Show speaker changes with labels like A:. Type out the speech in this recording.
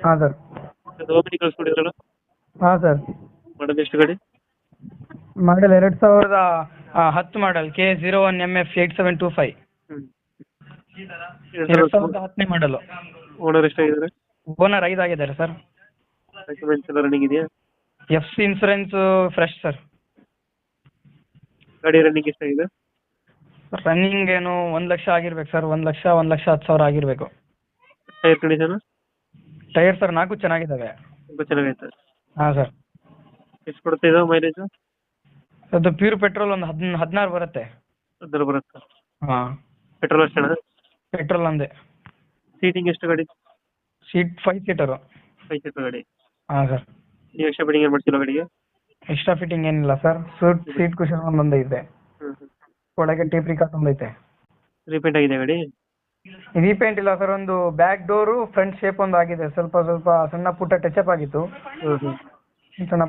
A: ಹಾಂ ಸರ್.
B: ಅದು ಓಮಿನಿ ಕಳಿಸ್ಕೊಡಿದ್ರಲ್ಲ,
A: ಹಾಂ ಸರ್.
B: ಮಾಡೋದು ಎಷ್ಟು ಗಾಡಿ?
A: ಮಾಡಲ್ 2010 ಮಾಡಲ್ K01MF 8725.
B: ಹ್ಞೂ.
A: 2010ನೇ ಮಾಡಲು.
B: ಓನರ್ ಎಷ್ಟಾಗಿದ್ದಾರೆ?
A: ಓನರ್ 5 ಆಗಿದ್ದಾರೆ ಸರ್.
B: ಡಾಕ್ಯುಮೆಂಟ್ಸ್ ಎಲ್ಲ ರನ್ನಿಂಗ್ ಇದೆಯಾ?
A: FC insurance fresh sir.
B: ಗಾಡಿ ರನ್ನಿಂಗ್ ಎಷ್ಟಾಗಿದೆ?
A: ರನ್ನಿಂಗ್ ಏನು 1 ಲಕ್ಷ ಆಗಿರ್ಬೇಕು ಸರ್. 1,10,000 ಆಗಿರಬೇಕು.
B: ಟೈರ್ ಕಂಡೀಷನ್
A: ಟೈರ್ ಸರ್ 4 ಚೆನ್ನಾಗಿದ್ದಾವೆ.
B: ತುಂಬ ಚೆನ್ನಾಗೈತೆ.
A: ಹಾಂ ಸರ್.
B: ಎಷ್ಟು ಕೊಡುತ್ತೆ ಇದು ಮೈಲೇಜ್?
A: ಅದು ಪ್ಯೂರ್ ಪೆಟ್ರೋಲ್ ಒಂದು 16 ಬರುತ್ತೆ.
B: ಅದರ ಬರುತ್ತಾ?
A: ಹಾಂ.
B: ಪೆಟ್ರೋಲ್ ಅಷ್ಟೇನಾ?
A: ಪೆಟ್ರೋಲ್ ಒಂದೇ.
B: ಸೀಟಿಂಗ್ ಎಷ್ಟು ಗಾಡಿ?
A: Seat 5 seater.
B: 5 ಸೀಟರ್ ಗಾಡಿ.
A: ಹಾಂ ಸರ್.
B: ನೀವು ಎಕ್ಸ್ಟ್ರಾ ಫಿಟ್ಟಿಂಗ್ ಏನು ಮಾಡ್ತಿಲ್ಲ ಗಾಡಿಗೆ?
A: ಎಕ್ಸ್ಟ್ರಾ ಫಿಟ್ಟಿಂಗ್ ಏನಿಲ್ಲ ಸರ್. ಸೀಟ್ ಕುಷನ್ ಒಂದೊಂದೈತೆ.
B: ಹ್ಞೂ.
A: ಒಳಗೆ ಟೇಪ್ ರಿಕಾರ್ಡ್ ಒಂದೈತೆ.
B: ರೀಪೇಂಟ್ ಆಗಿದೆ ಗಾಡಿ?
A: ರೀಪೇಂಟ್ ಇಲ್ಲ ಸರ್. ಒಂದು ಬ್ಯಾಕ್ ಡೋರು ಫ್ರಂಟ್ ಶೇಪ್ ಒಂದು ಆಗಿದೆ. ಸ್ವಲ್ಪ ಸಣ್ಣ ಪುಟ್ಟ ಟಚಪ್ ಆಗಿತ್ತು.
B: ಹ್ಞೂ.
A: ಸಣ್ಣ